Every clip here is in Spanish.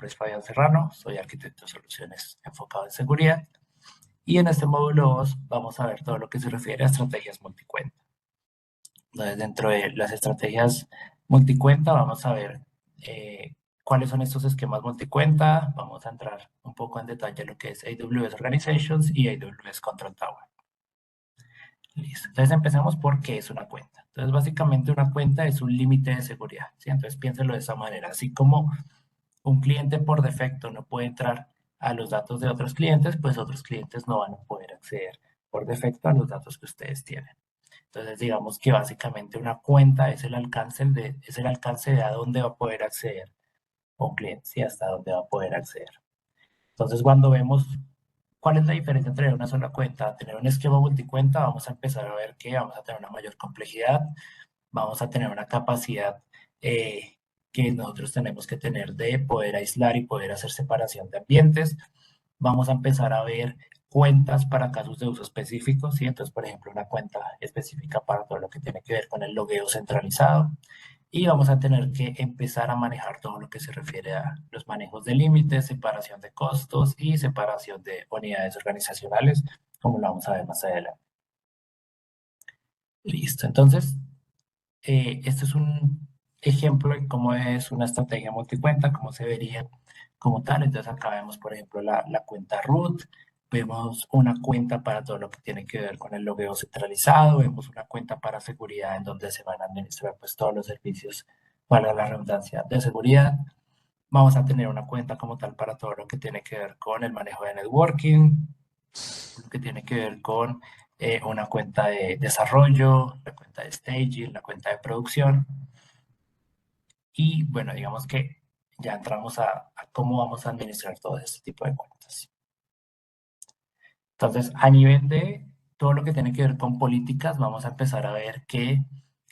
nombre es Fabián Serrano, soy arquitecto de soluciones enfocado en seguridad. Y en este módulo 2 vamos a ver todo lo que se refiere a estrategias multicuenta. Entonces, dentro de las estrategias multicuenta vamos a ver cuáles son estos esquemas multicuenta. Vamos a entrar un poco en detalle en lo que es AWS Organizations y AWS Control Tower. Listo. Entonces empezamos por qué es una cuenta. Entonces básicamente una cuenta es un límite de seguridad, ¿sí? Entonces piénselo de esta manera. Así como un cliente por defecto no puede entrar a los datos de otros clientes, pues otros clientes no van a poder acceder por defecto a los datos que ustedes tienen. Entonces digamos que básicamente una cuenta es el alcance de a dónde va a poder acceder un cliente, ¿sí? Hasta dónde va a poder acceder. Entonces cuando vemos ¿cuál es la diferencia entre una sola cuenta? Tener un esquema multicuenta, vamos a empezar a ver que vamos a tener una mayor complejidad, vamos a tener una capacidad que nosotros tenemos que tener de poder aislar y poder hacer separación de ambientes. Vamos a empezar a ver cuentas para casos de uso específicos, ¿sí? Entonces, por ejemplo, una cuenta específica para todo lo que tiene que ver con el logueo centralizado. Y vamos a tener que empezar a manejar todo lo que se refiere a los manejos de límites, separación de costos y separación de unidades organizacionales, como lo vamos a ver más adelante. Listo, entonces, este es un ejemplo de cómo es una estrategia multicuenta, cómo se vería como tal. Entonces acá vemos, por ejemplo, la cuenta root, vemos una cuenta para todo lo que tiene que ver con el logueo centralizado, vemos una cuenta para seguridad en donde se van a administrar pues todos los servicios para la redundancia de seguridad. Vamos a tener una cuenta como tal para todo lo que tiene que ver con el manejo de networking, lo que tiene que ver con una cuenta de desarrollo, la cuenta de staging, la cuenta de producción. Y bueno, digamos que ya entramos a cómo vamos a administrar todo este tipo de cuentas. Entonces, a nivel de todo lo que tiene que ver con políticas, vamos a empezar a ver que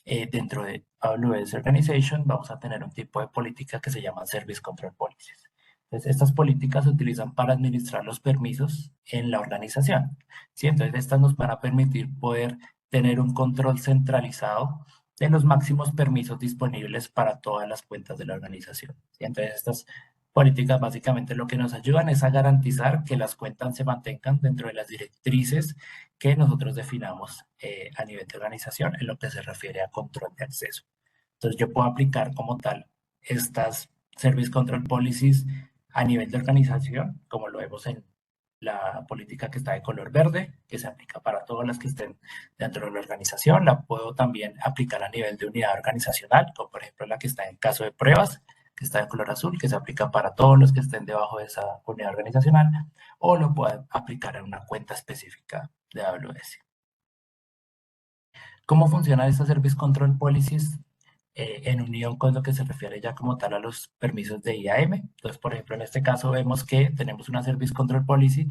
dentro de AWS Organization vamos a tener un tipo de política que se llama Service Control Policies. Entonces, estas políticas se utilizan para administrar los permisos en la organización, ¿sí? Entonces, estas nos van a permitir poder tener un control centralizado de los máximos permisos disponibles para todas las cuentas de la organización, ¿sí? Entonces, estas políticas básicamente lo que nos ayudan es a garantizar que las cuentas se mantengan dentro de las directrices que nosotros definamos a nivel de organización en lo que se refiere a control de acceso. Entonces yo puedo aplicar como tal estas Service Control Policies a nivel de organización, como lo vemos en la política que está de color verde, que se aplica para todas las que estén dentro de la organización. La puedo también aplicar a nivel de unidad organizacional, como por ejemplo la que está en caso de pruebas, que está en color azul, que se aplica para todos los que estén debajo de esa unidad organizacional, o lo puedo aplicar en una cuenta específica de AWS. ¿Cómo funcionan estas Service Control Policies? En unión con lo que se refiere ya como tal a los permisos de IAM. Entonces, por ejemplo, en este caso vemos que tenemos una Service Control Policy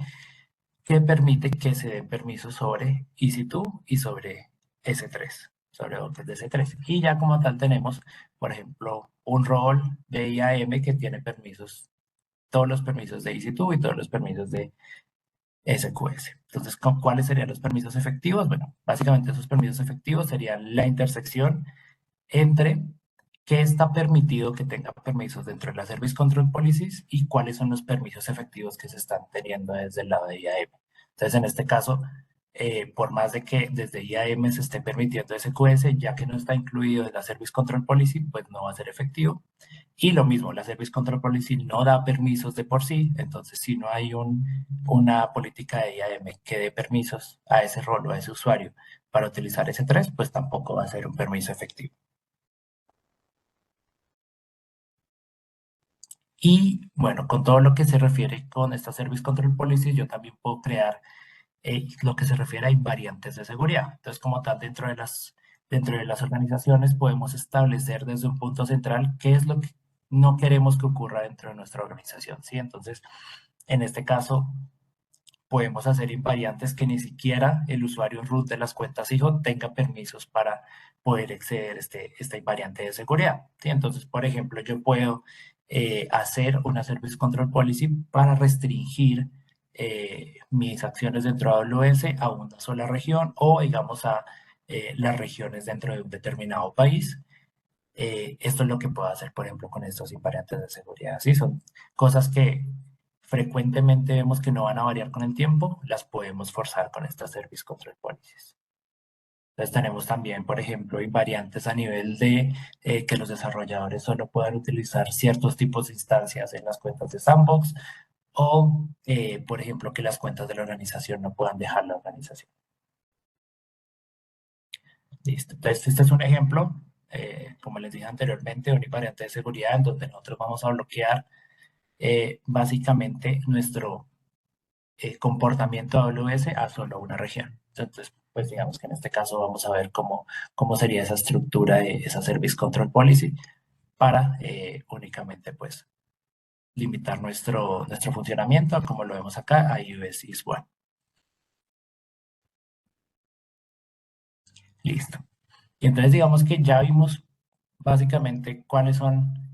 que permite que se den permisos sobre EC2 y sobre S3, sobre otros de S3. Y ya como tal tenemos, por ejemplo, un rol de IAM que tiene permisos, todos los permisos de EC2 y todos los permisos de SQS. Entonces, ¿cuáles serían los permisos efectivos? Bueno, básicamente esos permisos efectivos serían la intersección entre qué está permitido que tenga permisos dentro de las Service Control Policies y cuáles son los permisos efectivos que se están teniendo desde el lado de IAM. Entonces, en este caso, por más de que desde IAM se esté permitiendo SQS, ya que no está incluido en la Service Control Policy, pues no va a ser efectivo. Y lo mismo, la Service Control Policy no da permisos de por sí, entonces si no hay una política de IAM que dé permisos a ese rol o a ese usuario para utilizar S3, pues tampoco va a ser un permiso efectivo. Y bueno, con todo lo que se refiere con esta Service Control Policy, yo también puedo crear lo que se refiere a invariantes de seguridad. Entonces, como tal, dentro de las organizaciones podemos establecer desde un punto central qué es lo que no queremos que ocurra dentro de nuestra organización, ¿sí? Entonces, en este caso, podemos hacer invariantes que ni siquiera el usuario root de las cuentas hijo tenga permisos para poder exceder esta invariante de seguridad, ¿sí? Entonces, por ejemplo, yo puedo hacer una Service Control Policy para restringir mis acciones dentro de AWS a una sola región o, digamos, a las regiones dentro de un determinado país. esto es lo que puedo hacer, por ejemplo, con estos invariantes de seguridad. Sí, son cosas que frecuentemente vemos que no van a variar con el tiempo, las podemos forzar con estas Service Control Policies. Entonces tenemos también, por ejemplo, invariantes a nivel de que los desarrolladores solo puedan utilizar ciertos tipos de instancias en las cuentas de Sandbox o, por ejemplo, que las cuentas de la organización no puedan dejar la organización. Listo. Entonces, este es un ejemplo, como les dije anteriormente, un invariante de seguridad en donde nosotros vamos a bloquear básicamente nuestro comportamiento AWS a solo una región. Entonces, pues digamos que en este caso vamos a ver cómo sería esa estructura de esa Service Control Policy para únicamente pues limitar nuestro funcionamiento, como lo vemos acá, a US is one. Listo. Y entonces digamos que ya vimos básicamente cuáles son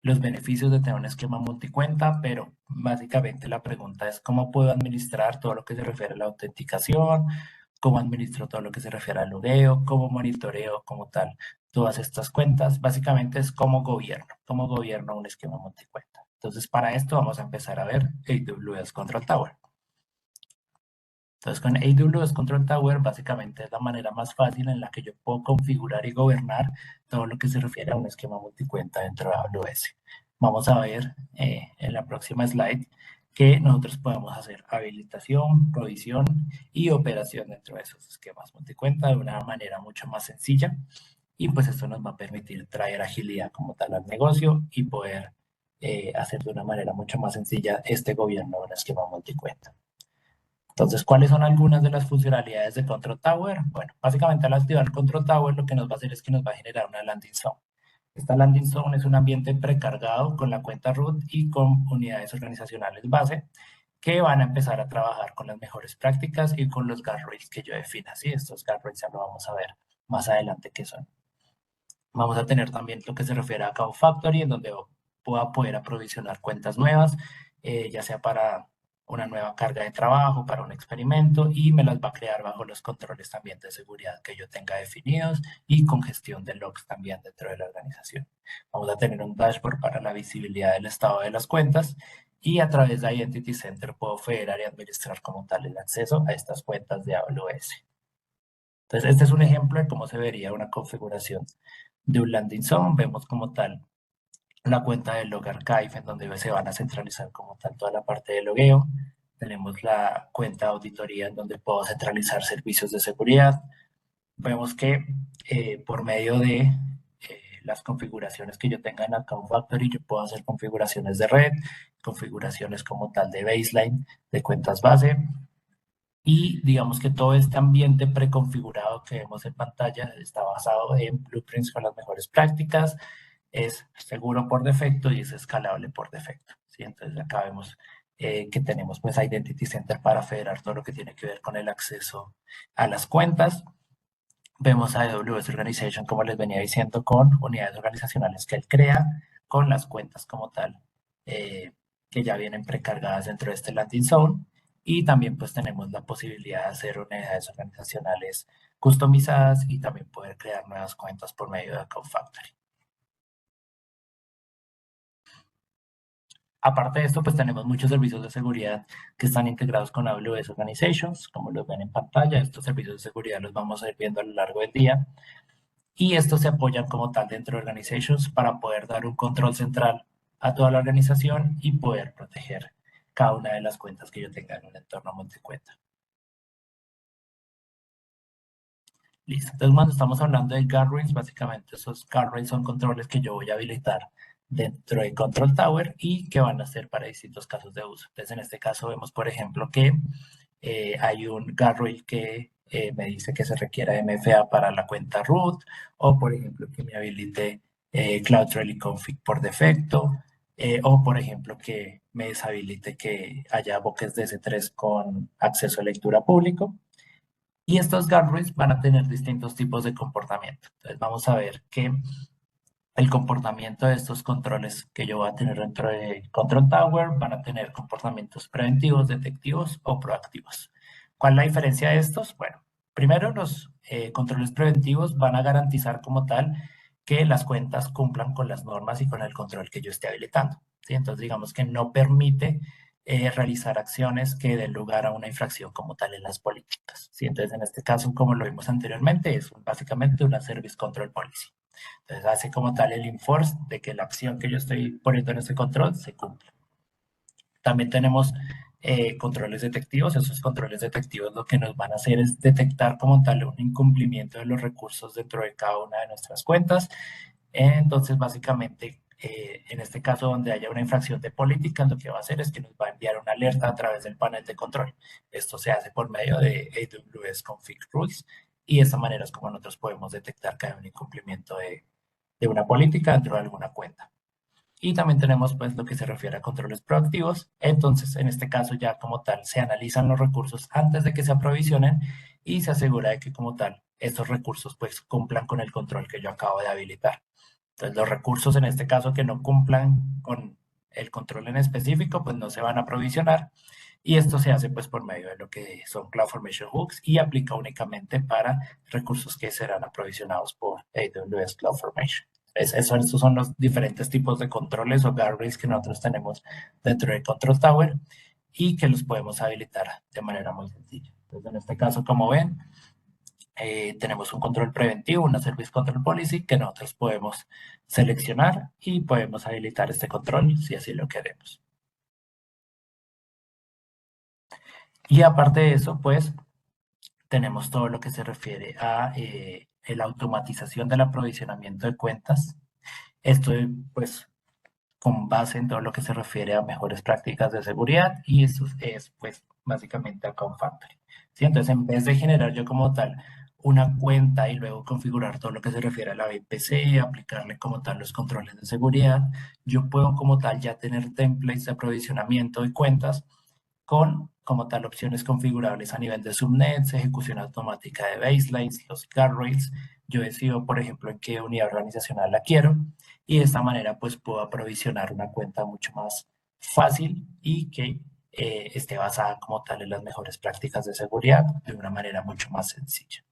los beneficios de tener un esquema multicuenta, pero básicamente la pregunta es cómo puedo administrar todo lo que se refiere a la autenticación, cómo administro todo lo que se refiere al logueo, cómo monitoreo como tal todas estas cuentas. Básicamente es cómo gobierno un esquema multicuenta. Entonces para esto vamos a empezar a ver AWS Control Tower. Entonces, con AWS Control Tower, básicamente es la manera más fácil en la que yo puedo configurar y gobernar todo lo que se refiere a un esquema multicuenta dentro de AWS. Vamos a ver en la próxima slide que nosotros podemos hacer habilitación, provisión y operación dentro de esos esquemas multicuenta de una manera mucho más sencilla. Y pues esto nos va a permitir traer agilidad como tal al negocio y poder hacer de una manera mucho más sencilla este gobierno de un esquema multicuenta. Entonces, ¿cuáles son algunas de las funcionalidades de Control Tower? Bueno, básicamente al activar Control Tower lo que nos va a hacer es que nos va a generar una landing zone. Esta landing zone es un ambiente precargado con la cuenta root y con unidades organizacionales base que van a empezar a trabajar con las mejores prácticas y con los guardrails que yo defina. ¿Sí? Estos guardrails ya lo vamos a ver más adelante qué son. Vamos a tener también lo que se refiere a Account Factory, en donde pueda poder aprovisionar cuentas nuevas, ya sea para una nueva carga de trabajo, para un experimento, y me las va a crear bajo los controles también de seguridad que yo tenga definidos y con gestión de logs también dentro de la organización. Vamos a tener un dashboard para la visibilidad del estado de las cuentas y a través de Identity Center puedo federar y administrar como tal el acceso a estas cuentas de AWS. Entonces, este es un ejemplo de cómo se vería una configuración de un landing zone. Vemos como tal la cuenta del Log Archive, en donde se van a centralizar como tal toda la parte de logueo. Tenemos la cuenta de auditoría, en donde puedo centralizar servicios de seguridad. Vemos que por medio de las configuraciones que yo tenga en Account Factory, yo puedo hacer configuraciones de red, configuraciones como tal de baseline, de cuentas base, y digamos que todo este ambiente preconfigurado que vemos en pantalla está basado en blueprints con las mejores prácticas, es seguro por defecto y es escalable por defecto. ¿Sí? Entonces acá vemos que tenemos pues Identity Center para federar todo lo que tiene que ver con el acceso a las cuentas. Vemos a AWS Organization, como les venía diciendo, con unidades organizacionales que él crea, con las cuentas como tal, que ya vienen precargadas dentro de este landing zone. Y también pues tenemos la posibilidad de hacer unidades organizacionales customizadas y también poder crear nuevas cuentas por medio de Account Factory. Aparte de esto, pues tenemos muchos servicios de seguridad que están integrados con AWS Organizations, como los ven en pantalla. Estos servicios de seguridad los vamos a ir viendo a lo largo del día. Y estos se apoyan como tal dentro de Organizations para poder dar un control central a toda la organización y poder proteger cada una de las cuentas que yo tenga en un entorno multicuenta. Listo. Entonces, cuando estamos hablando de guardrails, básicamente esos guardrails son controles que yo voy a habilitar dentro de Control Tower y que van a ser para distintos casos de uso. Entonces, en este caso vemos, por ejemplo, que hay un guardrail que me dice que se requiera MFA para la cuenta root, o por ejemplo que me habilite CloudTrail Config por defecto, o por ejemplo que me deshabilite que haya buckets de S3 con acceso a lectura público. Y estos guardrails van a tener distintos tipos de comportamiento. Entonces vamos a ver que el comportamiento de estos controles que yo voy a tener dentro de Control Tower van a tener comportamientos preventivos, detectivos o proactivos. ¿Cuál es la diferencia de estos? Bueno, primero los controles preventivos van a garantizar como tal que las cuentas cumplan con las normas y con el control que yo esté habilitando, ¿sí? Entonces, digamos que no permite realizar acciones que den lugar a una infracción como tal en las políticas, ¿sí? Entonces, en este caso, como lo vimos anteriormente, es básicamente una Service Control Policy. Entonces, hace como tal el enforce de que la acción que yo estoy poniendo en este control se cumpla. También tenemos controles detectivos. Esos controles detectivos lo que nos van a hacer es detectar como tal un incumplimiento de los recursos dentro de cada una de nuestras cuentas. Entonces, básicamente, en este caso donde haya una infracción de política, lo que va a hacer es que nos va a enviar una alerta a través del panel de control. Esto se hace por medio de AWS Config Rules y de esta manera es como nosotros podemos detectar que hay un incumplimiento de una política dentro de alguna cuenta. Y también tenemos pues lo que se refiere a controles proactivos. Entonces, en este caso ya como tal se analizan los recursos antes de que se aprovisionen y se asegura de que como tal estos recursos pues cumplan con el control que yo acabo de habilitar. Entonces, los recursos en este caso que no cumplan con el control en específico pues no se van a aprovisionar y esto se hace pues por medio de lo que son CloudFormation Hooks y aplica únicamente para recursos que serán aprovisionados por AWS CloudFormation. Estos son los diferentes tipos de controles o guardrails que nosotros tenemos dentro de Control Tower y que los podemos habilitar de manera muy sencilla. Entonces, en este caso, como ven, tenemos un control preventivo, una Service Control Policy que nosotros podemos seleccionar y podemos habilitar este control si así lo queremos. Y aparte de eso, pues tenemos todo lo que se refiere a la automatización del aprovisionamiento de cuentas. Esto, pues, con base en todo lo que se refiere a mejores prácticas de seguridad y eso es, pues, básicamente Account Factory. ¿Sí? Entonces, en vez de generar yo como tal una cuenta y luego configurar todo lo que se refiere a la VPC, aplicarle como tal los controles de seguridad, yo puedo como tal ya tener templates de aprovisionamiento de cuentas con como tal opciones configurables a nivel de subnets, ejecución automática de baselines, los guardrails. Yo decido, por ejemplo, en qué unidad organizacional la quiero y de esta manera pues puedo aprovisionar una cuenta mucho más fácil y que esté basada como tal en las mejores prácticas de seguridad de una manera mucho más sencilla.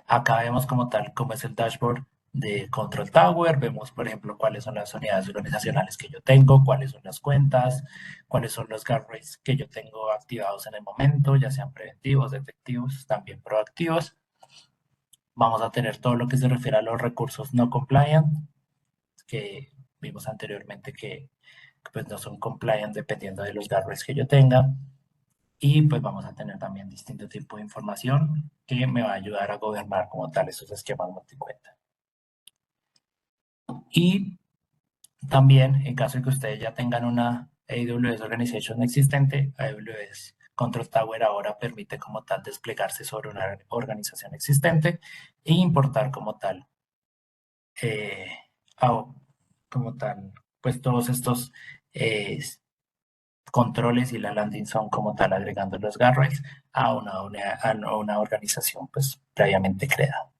Acá vemos como tal cómo es el dashboard de Control Tower. Vemos, por ejemplo, cuáles son las unidades organizacionales que yo tengo, cuáles son las cuentas, cuáles son los guardrails que yo tengo activados en el momento, ya sean preventivos, detectivos, también proactivos. Vamos a tener todo lo que se refiere a los recursos no compliant, que vimos anteriormente que pues no son compliant dependiendo de los guardrails que yo tenga. Y pues vamos a tener también distinto tipo de información que me va a ayudar a gobernar como tal esos esquemas multicuenta. Y también, en caso de que ustedes ya tengan una AWS Organization existente, AWS Control Tower ahora permite como tal desplegarse sobre una organización existente e importar como tal, eh, como tal, pues todos estos eh, controles y la landing zone como tal, agregando los guardrails a una organización pues previamente creada.